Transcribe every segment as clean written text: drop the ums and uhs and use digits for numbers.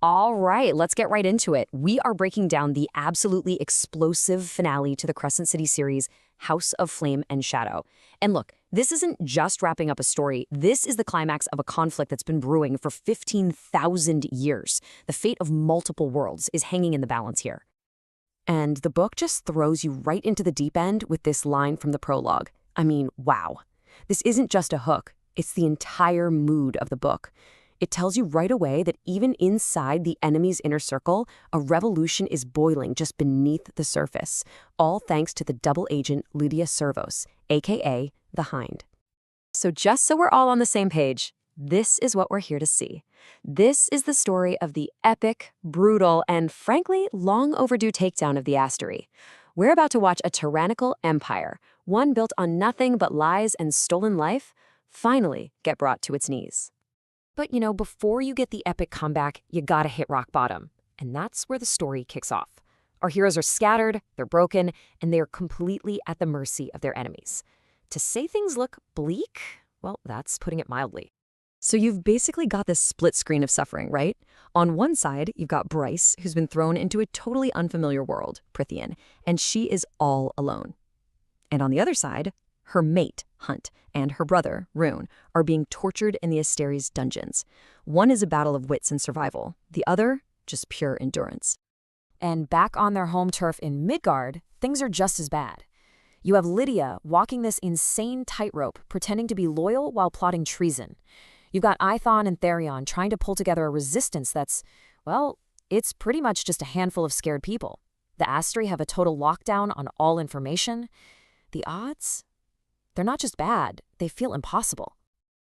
All right, let's get right into it. We are breaking down the absolutely explosive finale to the Crescent City series, House of Flame and Shadow. And look, this isn't just wrapping up a story. This is the climax of a conflict that's been brewing for 15,000 years. The fate of multiple worlds is hanging in the balance here. And the book just throws you right into the deep end with this line from the prologue. I mean, wow. This isn't just a hook. It's the entire mood of the book. It tells you right away that even inside the enemy's inner circle, a revolution is boiling just beneath the surface, all thanks to the double agent Lydia Servos, aka the Hind. So just so we're all on the same page, this is what we're here to see. This is the story of the epic, brutal, and frankly, long overdue takedown of the Asteri. We're about to watch a tyrannical empire, one built on nothing but lies and stolen life, finally get brought to its knees. But, before you get the epic comeback, you gotta hit rock bottom. And that's where the story kicks off. Our heroes are scattered, they're broken, and they're completely at the mercy of their enemies. To say things look bleak, well, that's putting it mildly. So you've basically got this split screen of suffering, right? On one side, you've got Bryce, who's been thrown into a totally unfamiliar world, Prithian, and she is all alone. And on the other side, her mate, Hunt, and her brother, Rune, are being tortured in the Asteri's dungeons. One is a battle of wits and survival, the other, just pure endurance. And back on their home turf in Midgard, things are just as bad. You have Lydia walking this insane tightrope, pretending to be loyal while plotting treason. You've got Ithon and Therion trying to pull together a resistance that's, well, it's pretty much just a handful of scared people. The Asteri have a total lockdown on all information. The odds? They're not just bad, they feel impossible.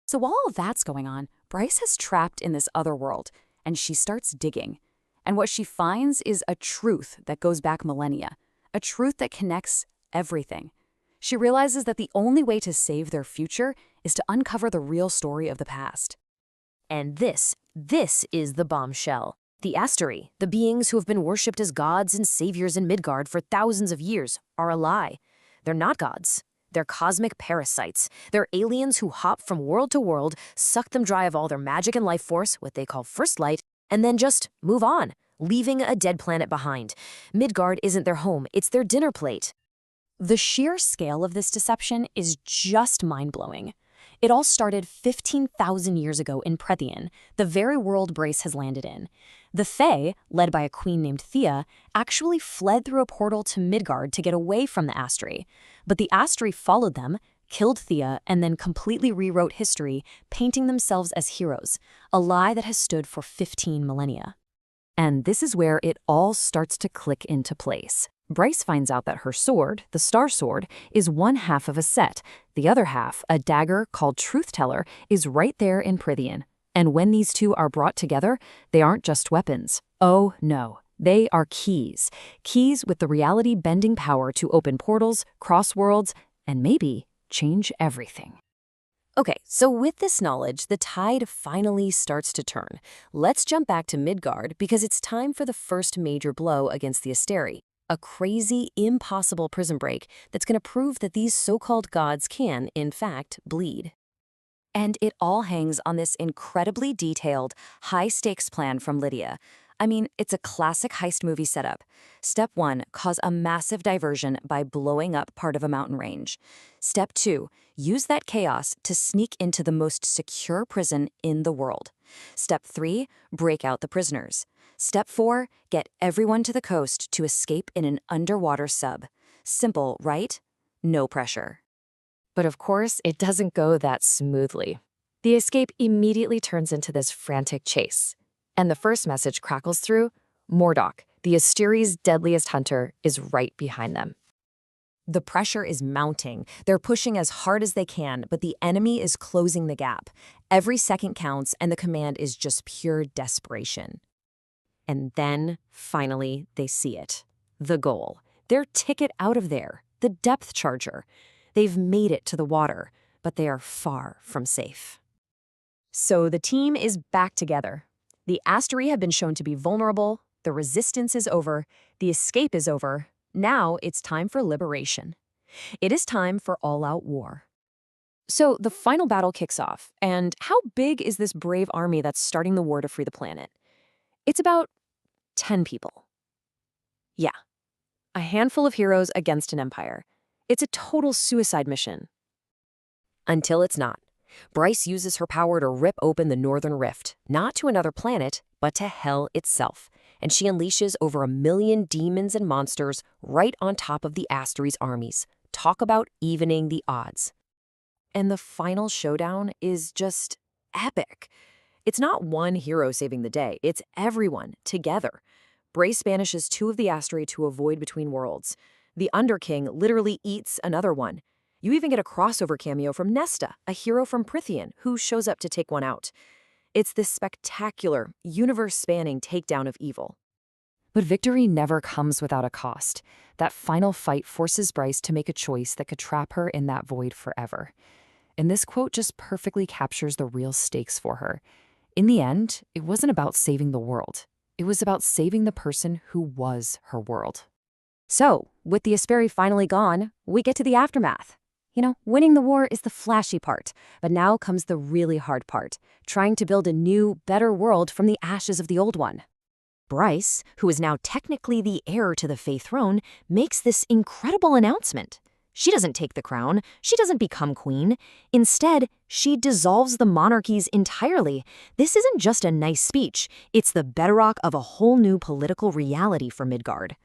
So while all that's going on, Bryce is trapped in this other world, and she starts digging. And what she finds is a truth that goes back millennia, a truth that connects everything. She realizes that the only way to save their future is to uncover the real story of the past. And this is the bombshell. The Asteri, the beings who have been worshipped as gods and saviors in Midgard for thousands of years, are a lie. They're not gods. They're cosmic parasites. They're aliens who hop from world to world, suck them dry of all their magic and life force, what they call first light, and then just move on, leaving a dead planet behind. Midgard isn't their home, it's their dinner plate. The sheer scale of this deception is just mind-blowing. It all started 15,000 years ago in Prithian, the very world Bryce has landed in. The Fae, led by a queen named Thea, actually fled through a portal to Midgard to get away from the Asteri. But the Asteri followed them, killed Thea, and then completely rewrote history, painting themselves as heroes, a lie that has stood for 15 millennia. And this is where it all starts to click into place. Bryce finds out that her sword, the Star Sword, is one half of a set. The other half, a dagger called Truth Teller, is right there in Prithian. And when these two are brought together, they aren't just weapons. Oh, no. They are keys. Keys with the reality-bending power to open portals, cross worlds, and maybe change everything. Okay, so with this knowledge, the tide finally starts to turn. Let's jump back to Midgard because it's time for the first major blow against the Asteri. A crazy, impossible prison break that's going to prove that these so-called gods can, in fact, bleed. And it all hangs on this incredibly detailed, high-stakes plan from Lydia. I mean, it's a classic heist movie setup. Step 1, cause a massive diversion by blowing up part of a mountain range. Step 2, use that chaos to sneak into the most secure prison in the world. Step 3, break out the prisoners. Step 4, get everyone to the coast to escape in an underwater sub. Simple, right? No pressure. But of course, it doesn't go that smoothly. The escape immediately turns into this frantic chase. And the first message crackles through: Mordok, the Asteri's deadliest hunter, is right behind them. The pressure is mounting. They're pushing as hard as they can, but the enemy is closing the gap. Every second counts, and the command is just pure desperation. And then, finally, they see it. The goal. Their ticket out of there. The depth charger. They've made it to the water, but they are far from safe. So the team is back together. The Asteri have been shown to be vulnerable, the resistance is over, the escape is over. Now it's time for liberation. It is time for all-out war. So the final battle kicks off, and how big is this brave army that's starting the war to free the planet? It's about 10 people. Yeah, a handful of heroes against an empire. It's a total suicide mission. Until it's not. Bryce uses her power to rip open the Northern Rift, not to another planet, but to hell itself. And she unleashes over 1 million demons and monsters right on top of the Asteri's armies. Talk about evening the odds. And the final showdown is just epic. It's not one hero saving the day, it's everyone together. Bryce banishes 2 of the Asteri to avoid between worlds. The Underking literally eats another one. You even get a crossover cameo from Nesta, a hero from Prythian, who shows up to take one out. It's this spectacular, universe-spanning takedown of evil. But victory never comes without a cost. That final fight forces Bryce to make a choice that could trap her in that void forever. And this quote just perfectly captures the real stakes for her. In the end, it wasn't about saving the world. It was about saving the person who was her world. So, with the Asteri finally gone, we get to the aftermath. Winning the war is the flashy part, but now comes the really hard part, trying to build a new, better world from the ashes of the old one. Bryce, who is now technically the heir to the Fae throne, makes this incredible announcement. She doesn't take the crown, she doesn't become queen. Instead, she dissolves the monarchies entirely. This isn't just a nice speech, it's the bedrock of a whole new political reality for Midgard.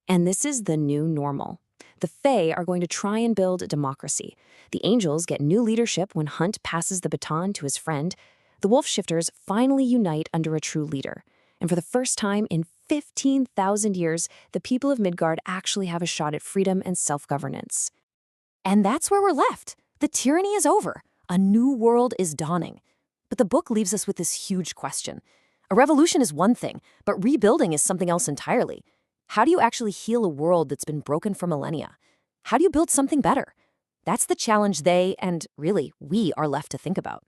And this is the new normal. The Fae are going to try and build a democracy. The Angels get new leadership when Hunt passes the baton to his friend. The Wolf Shifters finally unite under a true leader. And for the first time in 15,000 years, the people of Midgard actually have a shot at freedom and self-governance. And that's where we're left. The tyranny is over. A new world is dawning. But the book leaves us with this huge question. A revolution is one thing, but rebuilding is something else entirely. How do you actually heal a world that's been broken for millennia? How do you build something better? That's the challenge they, and really, we, are left to think about.